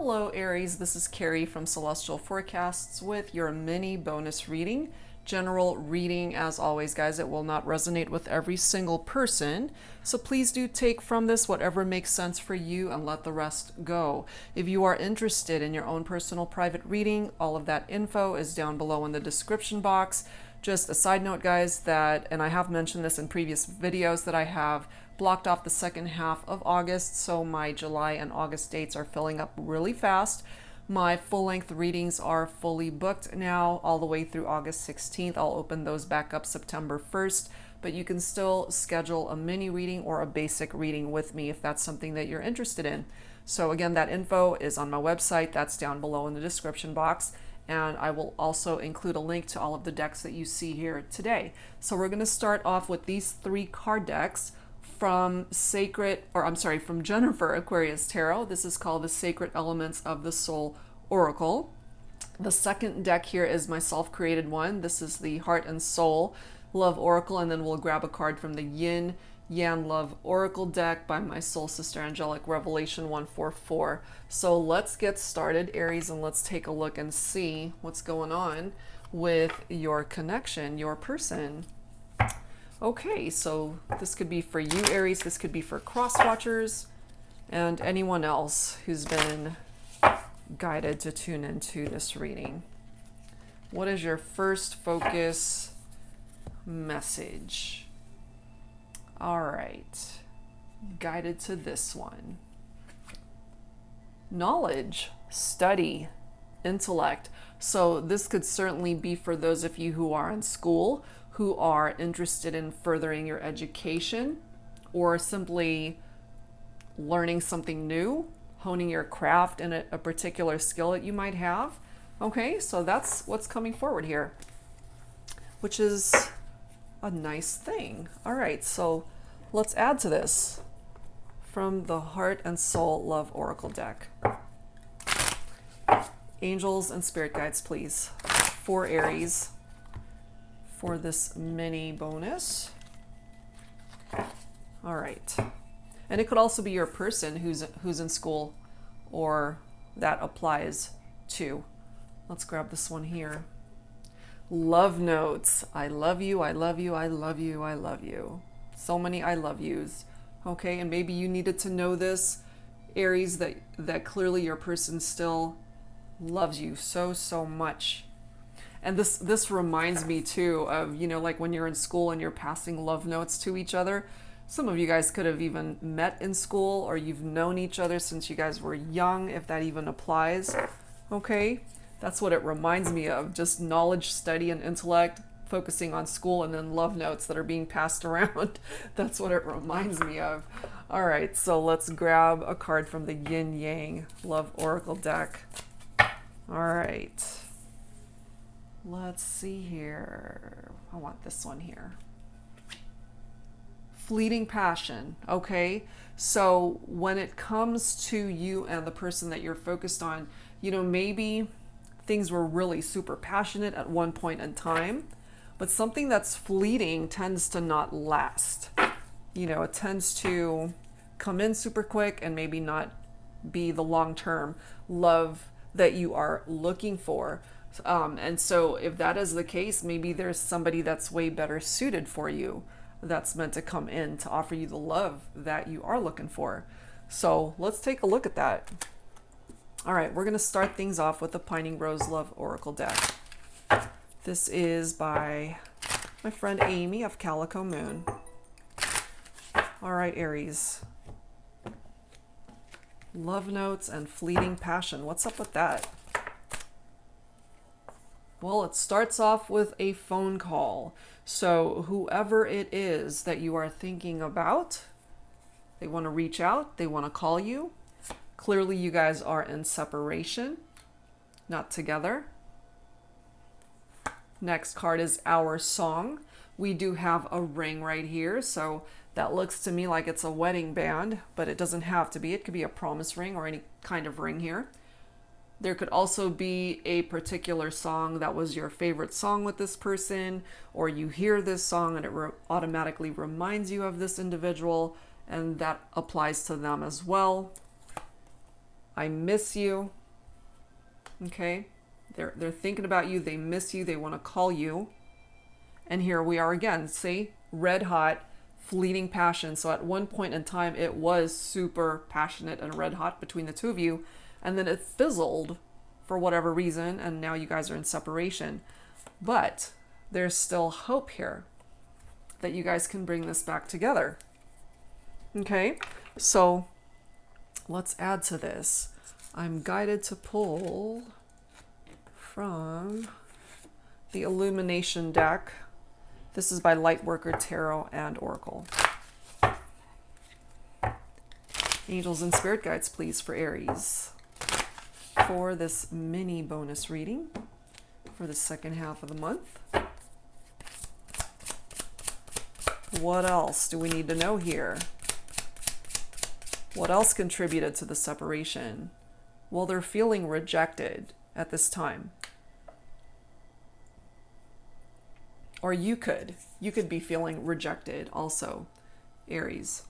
Hello Aries, this is Carrie from Celestial Forecasts with your mini bonus reading. General reading, as always guys, it will not resonate with every single person, so please do take from this whatever makes sense for you and let the rest go. If you are interested in your own personal private reading, all of that info is down below in the description box. Just a side note guys, that, and I have mentioned this in previous videos, that I have blocked off the second half of August, so my July and August dates are filling up really fast. My full-length readings are fully booked now all the way through August 16th. I'll open those back up September 1st, but you can still schedule a mini reading or a basic reading with me if that's something that you're interested in. So again, that info is on my website. That's down below in the description box. And I will also include a link to all of the decks that you see here today. So we're going to start off with these 3 card decks from from Jennifer Aquarius Tarot. This is called the Sacred Elements of the Soul Oracle. The second deck here is my self-created one. This is the Heart and Soul Love Oracle, and then we'll grab a card from the Yin Yang Love Oracle deck by my soul sister Angelic Revelation 144. So let's get started, Aries, and let's take a look and see what's going on with your connection, your person. Okay, so this could be for you, Aries. This could be for cross-watchers and anyone else who's been guided to tune into this reading. What is your first focus message? All right, guided to this one. Knowledge, study, intellect. So this could certainly be for those of you who are in school, who are interested in furthering your education, or simply learning something new, honing your craft in a particular skill that you might have. Okay, so that's what's coming forward here, which is a nice thing. All right, so let's add to this from the Heart and Soul Love Oracle deck. Angels and spirit guides, please, for Aries, for this mini bonus. All right, and it could also be your person who's in school, or that applies to. Let's grab this one here. Love notes. I love you, I love you, I love you, I love you. So many I love yous. Okay, and maybe you needed to know this, Aries, that clearly your person still loves you so much. And this reminds me too of, you know, like when you're in school and you're passing love notes to each other. Some of you guys could have even met in school, or you've known each other since you guys were young, if that even applies. Okay, that's what it reminds me of. Just knowledge, study, and intellect, focusing on school, and then love notes that are being passed around. That's what it reminds me of. All right, so let's grab a card from the Yin Yang Love Oracle deck. All right. Let's see here. I want this one here. Fleeting passion. Okay, so when it comes to you and the person that you're focused on, you know, maybe things were really super passionate at one point in time, but something that's fleeting tends to not last. You know, it tends to come in super quick and maybe not be the long-term love that you are looking for. And so if that is the case, maybe there's somebody that's way better suited for you, that's meant to come in to offer you the love that you are looking for. So let's take a look at that. All right, we're going to start things off with the Pining Rose Love Oracle deck. This is by my friend Amy of Calico Moon. All right, Aries. Love notes and fleeting passion. What's up with that? Well, it starts off with a phone call. So whoever it is that you are thinking about, they want to reach out, they want to call you. Clearly you guys are in separation, not together. Next card is Our Song. We do have a ring right here, so that looks to me like it's a wedding band, but it doesn't have to be. It could be a promise ring or any kind of ring here. There could also be a particular song that was your favorite song with this person, or you hear this song and it automatically reminds you of this individual, and that applies to them as well. I miss you. Okay? They're thinking about you. They miss you. They want to call you. And here we are again. See? Red hot, fleeting passion. So at one point in time, it was super passionate and red hot between the two of you. And then it fizzled for whatever reason. And now you guys are in separation. But there's still hope here that you guys can bring this back together. Okay? So let's add to this. I'm guided to pull from the Illumination deck. This is by Lightworker Tarot and Oracle. Angels and spirit guides, please, for Aries. For this mini bonus reading for the second half of the month. What else do we need to know here? What else contributed to the separation? Well, they're feeling rejected at this time. Or you could be feeling rejected also, Aries.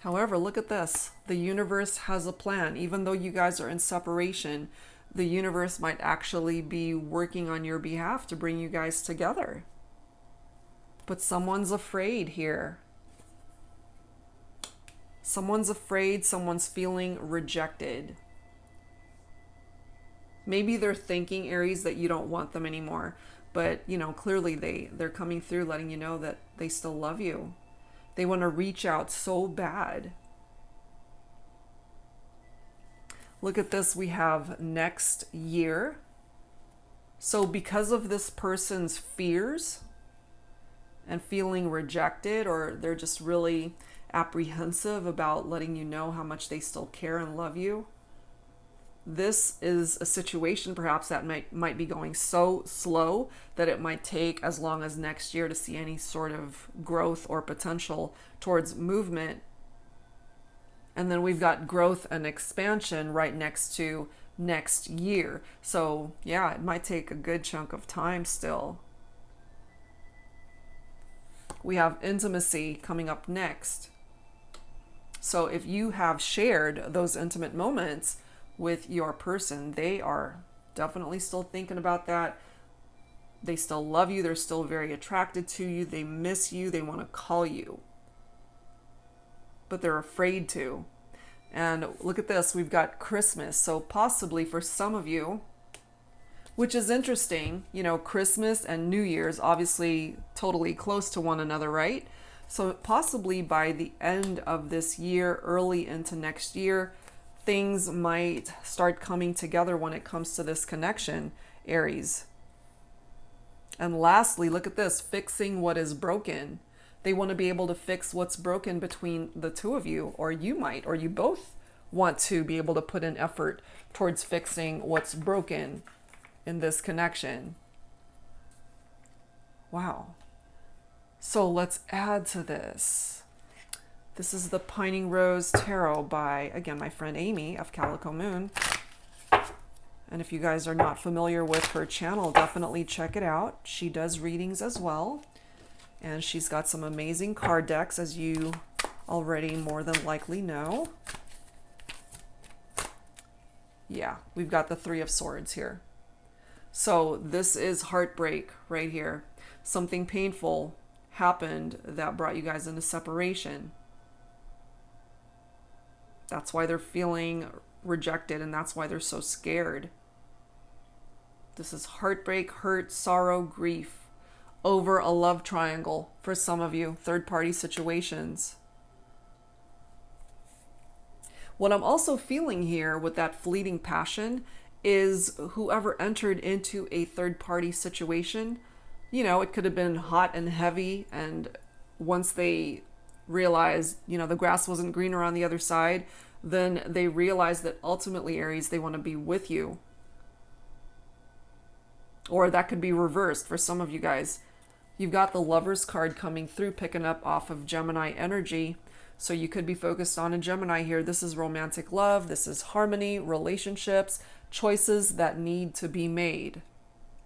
However, look at this. The universe has a plan. Even though you guys are in separation, the universe might actually be working on your behalf to bring you guys together. But someone's afraid here. Someone's afraid, someone's feeling rejected. Maybe they're thinking, Aries, that you don't want them anymore. But, you know, clearly they're coming through letting you know that they still love you. They want to reach out so bad. Look at this. We have next year. So because of this person's fears and feeling rejected, or they're just really apprehensive about letting you know how much they still care and love you, this is a situation perhaps that might be going so slow that it might take as long as next year to see any sort of growth or potential towards movement. And then we've got growth and expansion right next to next year. So yeah, it might take a good chunk of time still. We have intimacy coming up next. So if you have shared those intimate moments with your person, they are definitely still thinking about that. They still love you. They're still very attracted to you. They miss you. They want to call you, but they're afraid to. And look at this. We've got Christmas. So possibly for some of you, which is interesting, you know, Christmas and New Year's obviously totally close to one another, right? So possibly by the end of this year, early into next year, things might start coming together when it comes to this connection, Aries. And lastly, look at this, fixing what is broken. They want to be able to fix what's broken between the two of you, or you both want to be able to put in effort towards fixing what's broken in this connection. Wow. So let's add to this. This is the Pining Rose Tarot by, again, my friend Amy of Calico Moon. And if you guys are not familiar with her channel, definitely check it out. She does readings as well. And she's got some amazing card decks, as you already more than likely know. Yeah, we've got the Three of Swords here. So this is heartbreak right here. Something painful happened that brought you guys into separation. That's why they're feeling rejected, and that's why they're so scared. This is heartbreak, hurt, sorrow, grief over a love triangle for some of you, third-party situations. What I'm also feeling here with that fleeting passion is whoever entered into a third-party situation, you know, it could have been hot and heavy, and once they realized, you know, the grass wasn't greener on the other side, then they realized that ultimately, Aries, they want to be with you. Or that could be reversed for some of you guys. You've got the Lover's card coming through, picking up off of Gemini energy. So you could be focused on a Gemini here. This is romantic love. This is harmony, relationships, choices that need to be made.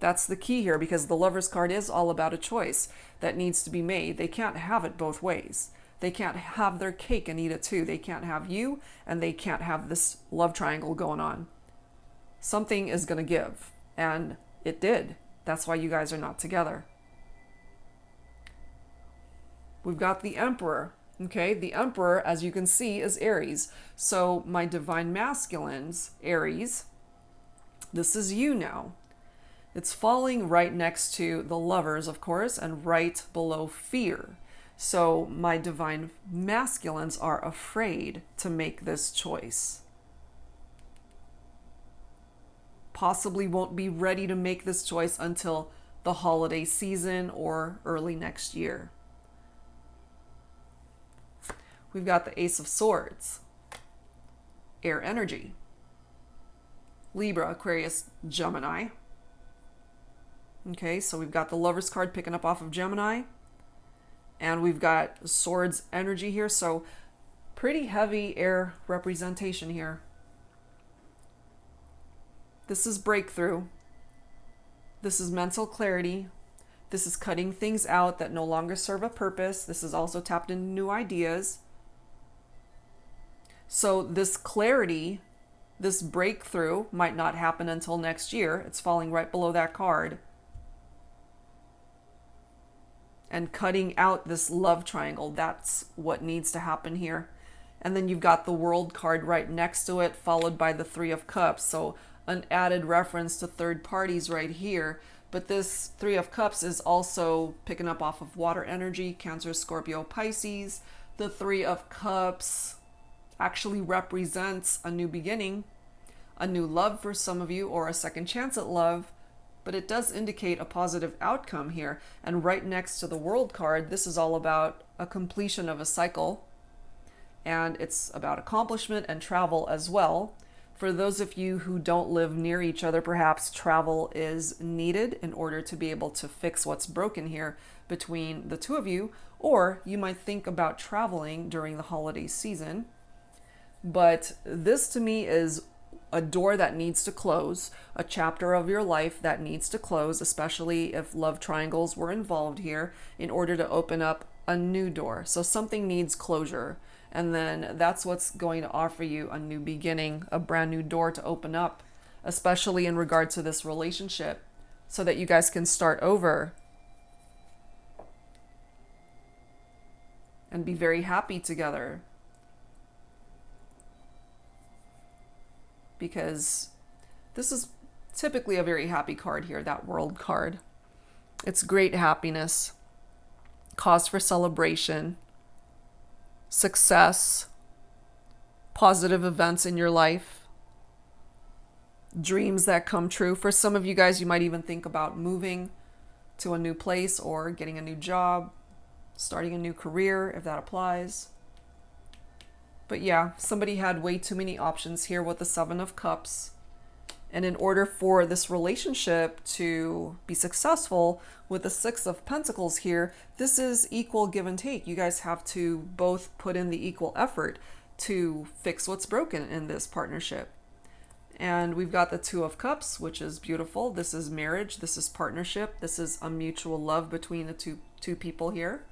That's the key here, because the Lover's card is all about a choice that needs to be made. They can't have it both ways. They can't have their cake and eat it too. They can't have you, and they can't have this love triangle going on. Something is going to give, and it did. That's why you guys are not together. We've got the Emperor. Okay, the Emperor, as you can see, is Aries. So my divine masculines, Aries, this is you now. It's falling right next to the Lovers, of course, and right below Fear. So my divine masculines are afraid to make this choice. Possibly won't be ready to make this choice until the holiday season or early next year. We've got the Ace of Swords, air energy, Libra, Aquarius, Gemini. Okay, so we've got the Lovers card picking up off of Gemini. And we've got Swords energy here. So pretty heavy air representation here. This is breakthrough. This is mental clarity. This is cutting things out that no longer serve a purpose. This is also tapped into new ideas. So this clarity, this breakthrough might not happen until next year. It's falling right below that card. And cutting out this love triangle, that's what needs to happen here. And then you've got the World card right next to it, followed by the Three of Cups. So an added reference to third parties right here. But this Three of Cups is also picking up off of water energy, Cancer, Scorpio, Pisces. The Three of Cups actually represents a new beginning, a new love for some of you, or a second chance at love. But it does indicate a positive outcome here. And right next to the World card, this is all about a completion of a cycle. And it's about accomplishment and travel as well. For those of you who don't live near each other, perhaps travel is needed in order to be able to fix what's broken here between the two of you. Or you might think about traveling during the holiday season. But this to me is a door that needs to close, a chapter of your life that needs to close, especially if love triangles were involved here, in order to open up a new door. So something needs closure. And then that's what's going to offer you a new beginning, a brand new door to open up, especially in regard to this relationship, so that you guys can start over and be very happy together. Because this is typically a very happy card here, that World card. It's great happiness, cause for celebration, success, positive events in your life, dreams that come true. For some of you guys, you might even think about moving to a new place or getting a new job, starting a new career, if that applies. But yeah, somebody had way too many options here with the Seven of Cups. And in order for this relationship to be successful with the Six of Pentacles here, this is equal give and take. You guys have to both put in the equal effort to fix what's broken in this partnership. And we've got the Two of Cups, which is beautiful. This is marriage. This is partnership. This is a mutual love between the two people here.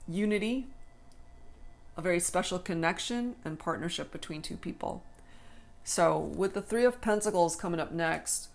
Unity, a very special connection and partnership between two people. So with the Three of Pentacles coming up next,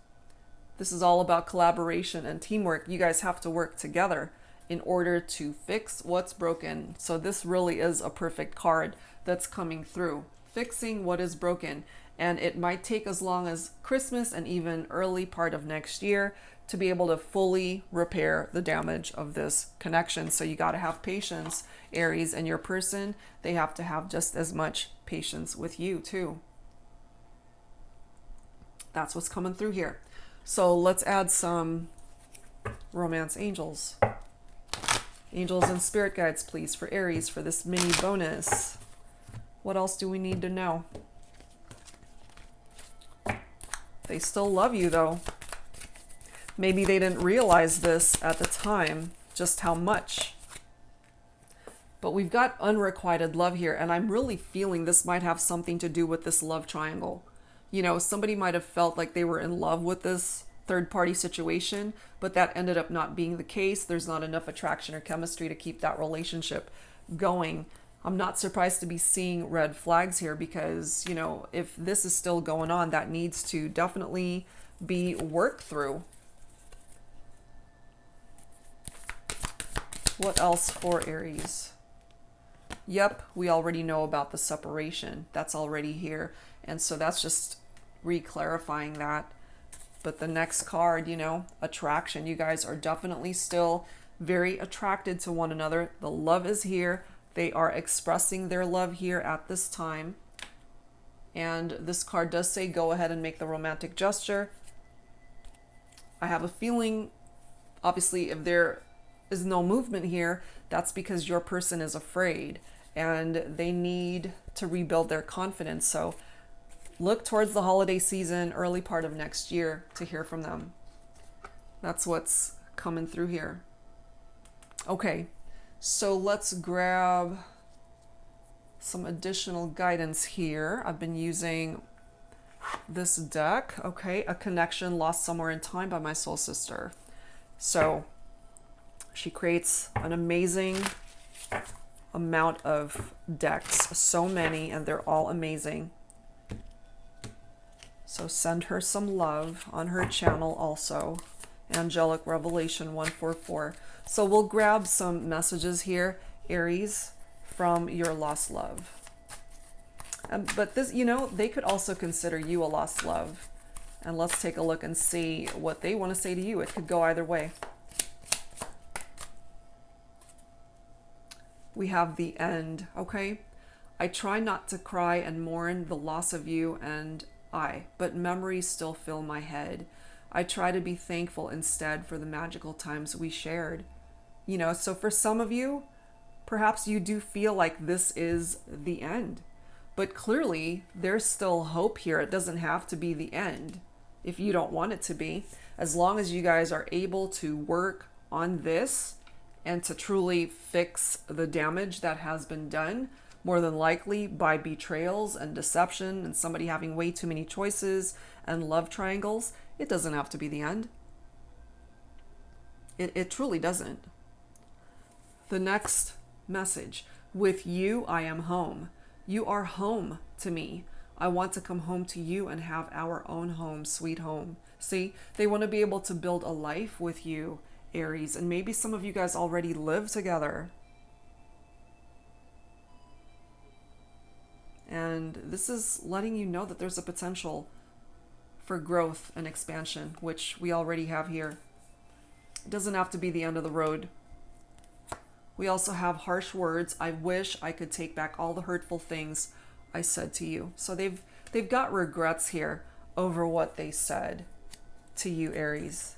this is all about collaboration and teamwork. You guys have to work together in order to fix what's broken. So this really is a perfect card that's coming through, fixing what is broken. And it might take as long as Christmas and even early part of next year to be able to fully repair the damage of this connection. So you got to have patience, Aries, and your person, they have to have just as much patience with you too. That's what's coming through here. So let's add some romance angels. Angels and spirit guides, please, for Aries for this mini bonus. What else do we need to know? They still love you though. Maybe they didn't realize this at the time, just how much. But we've got unrequited love here, and I'm really feeling this might have something to do with this love triangle. You know, somebody might have felt like they were in love with this third-party situation, but that ended up not being the case. There's not enough attraction or chemistry to keep that relationship going. I'm not surprised to be seeing red flags here because, you know, if this is still going on, that needs to definitely be worked through. What else for Aries? Yep, we already know about the separation. That's already here. And so that's just re-clarifying that. But the next card, you know, attraction. You guys are definitely still very attracted to one another. The love is here. They are expressing their love here at this time. And this card does say go ahead and make the romantic gesture. I have a feeling, obviously, if there is no movement here, that's because your person is afraid and they need to rebuild their confidence. So look towards the holiday season, early part of next year to hear from them. That's what's coming through here. Okay, so let's grab some additional guidance here. I've been using this deck. Okay, A Connection Lost Somewhere in Time by my soul sister. So she creates an amazing amount of decks, so many, and they're all amazing. So send her some love on her channel also. Angelic Revelation 144. So we'll grab some messages here, Aries, from your lost love. But this, you know, they could also consider you a lost love. And let's take a look and see what they want to say to you. It could go either way. We have the end, okay? I try not to cry and mourn the loss of you and but memories still fill my head. I try to be thankful instead for the magical times we shared. You know, so for some of you, perhaps you do feel like this is the end. But clearly, there's still hope here. It doesn't have to be the end if you don't want it to be. As long as you guys are able to work on this and to truly fix the damage that has been done, more than likely by betrayals and deception and somebody having way too many choices and love triangles, it doesn't have to be the end. It truly doesn't. The next message. With you, I am home. You are home to me. I want to come home to you and have our own home, sweet home. See, they want to be able to build a life with you, Aries, and maybe some of you guys already live together. And this is letting you know that there's a potential for growth and expansion, which we already have here. It doesn't have to be the end of the road. We also have harsh words. I wish I could take back all the hurtful things I said to you. So they've got regrets here over what they said to you, Aries.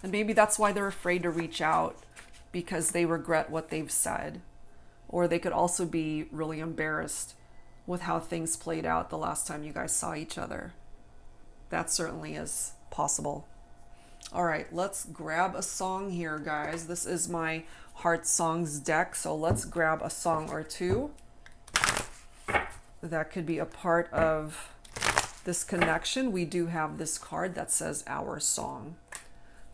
And maybe that's why they're afraid to reach out, because they regret what they've said. Or they could also be really embarrassed with how things played out the last time you guys saw each other. That certainly is possible. All right, let's grab a song here, guys. This is my Heart Songs deck, so let's grab a song or two that could be a part of this connection. We do have this card that says Our Song.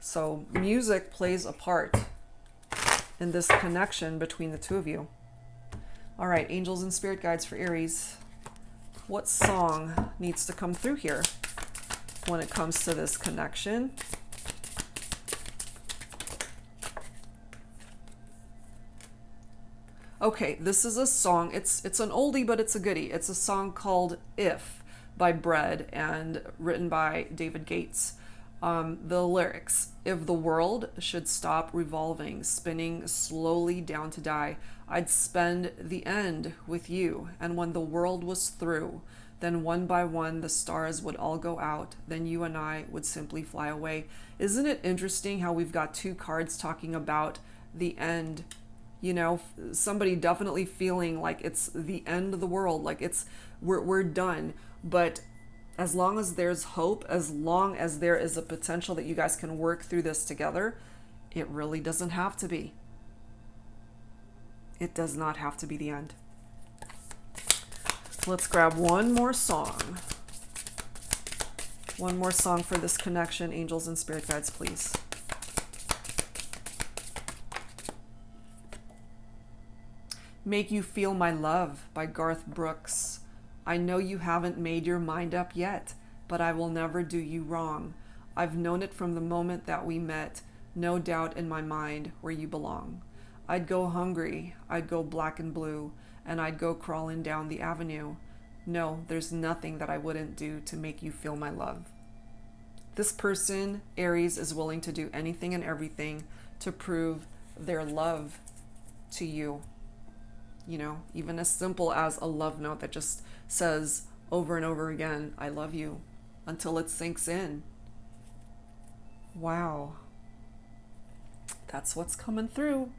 So music plays a part in this connection between the two of you. All right, angels and spirit guides for Aries. What song needs to come through here when it comes to this connection? Okay, this is a song. It's an oldie, but it's a goodie. It's a song called If by Bread and written by David Gates. The lyrics: if the world should stop revolving, spinning slowly down to die, I'd spend the end with you. And when the world was through, then one by one the stars would all go out. Then you and I would simply fly away. Isn't it interesting how we've got two cards talking about the end? You know, somebody definitely feeling like it's the end of the world, like we're done. But as long as there's hope, as long as there is a potential that you guys can work through this together, it really doesn't have to be. It does not have to be the end. Let's grab one more song. One more song for this connection, angels and spirit guides, please. Make You Feel My Love by Garth Brooks. I know you haven't made your mind up yet, but I will never do you wrong. I've known it from the moment that we met, no doubt in my mind where you belong. I'd go hungry, I'd go black and blue, and I'd go crawling down the avenue. No, there's nothing that I wouldn't do to make you feel my love. This person, Aries, is willing to do anything and everything to prove their love to you. You know, even as simple as a love note that just says over and over again, I love you, until it sinks in. Wow. That's what's coming through.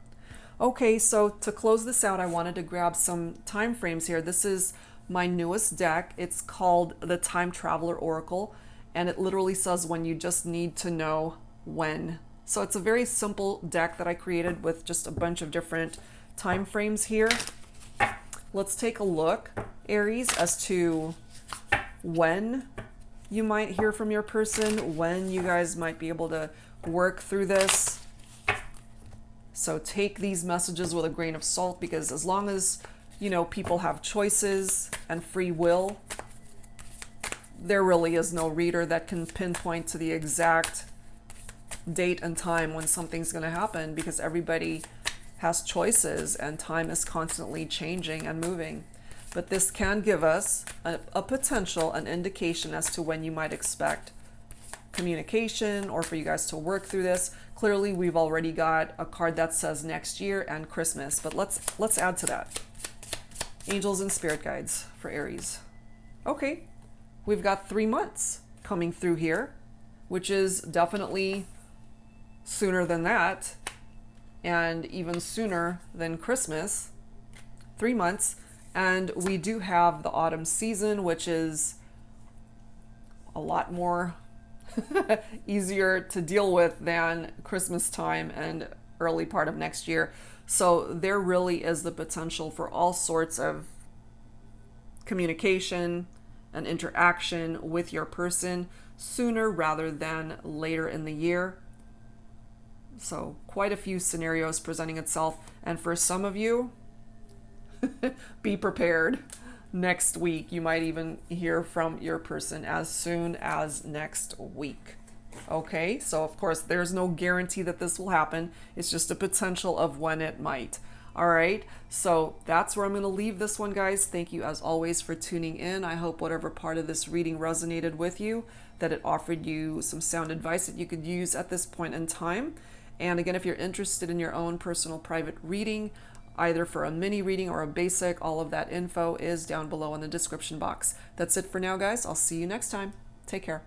Okay, so to close this out, I wanted to grab some time frames here. This is my newest deck. It's called the Time Traveler Oracle, and it literally says when you just need to know when. So it's a very simple deck that I created with just a bunch of different time frames here. Let's take a look, Aries, as to when you might hear from your person, when you guys might be able to work through this. So take these messages with a grain of salt, because as long as, you know, people have choices and free will, there really is no reader that can pinpoint to the exact date and time when something's going to happen, because everybody has choices and time is constantly changing and moving. But this can give us a potential, an indication as to when you might expect communication or for you guys to work through this. Clearly, we've already got a card that says next year and Christmas, but let's add to that. Angels and spirit guides for Aries. Okay, we've got 3 months coming through here, which is definitely sooner than that, and even sooner than Christmas. 3 months. And we do have the autumn season, which is a lot more easier to deal with than Christmas time and early part of next year. So there really is the potential for all sorts of communication and interaction with your person sooner rather than later in the year. So quite a few scenarios presenting itself. And for some of you, be prepared. Next week, you might even hear from your person as soon as next week. Okay, so of course, there's no guarantee that this will happen. It's just a potential of when it might. All right, so that's where I'm going to leave this one, guys. Thank you, as always, for tuning in. I hope whatever part of this reading resonated with you, that it offered you some sound advice that you could use at this point in time. And again, if you're interested in your own personal private reading, either for a mini reading or a basic, all of that info is down below in the description box. That's it for now, guys. I'll see you next time. Take care.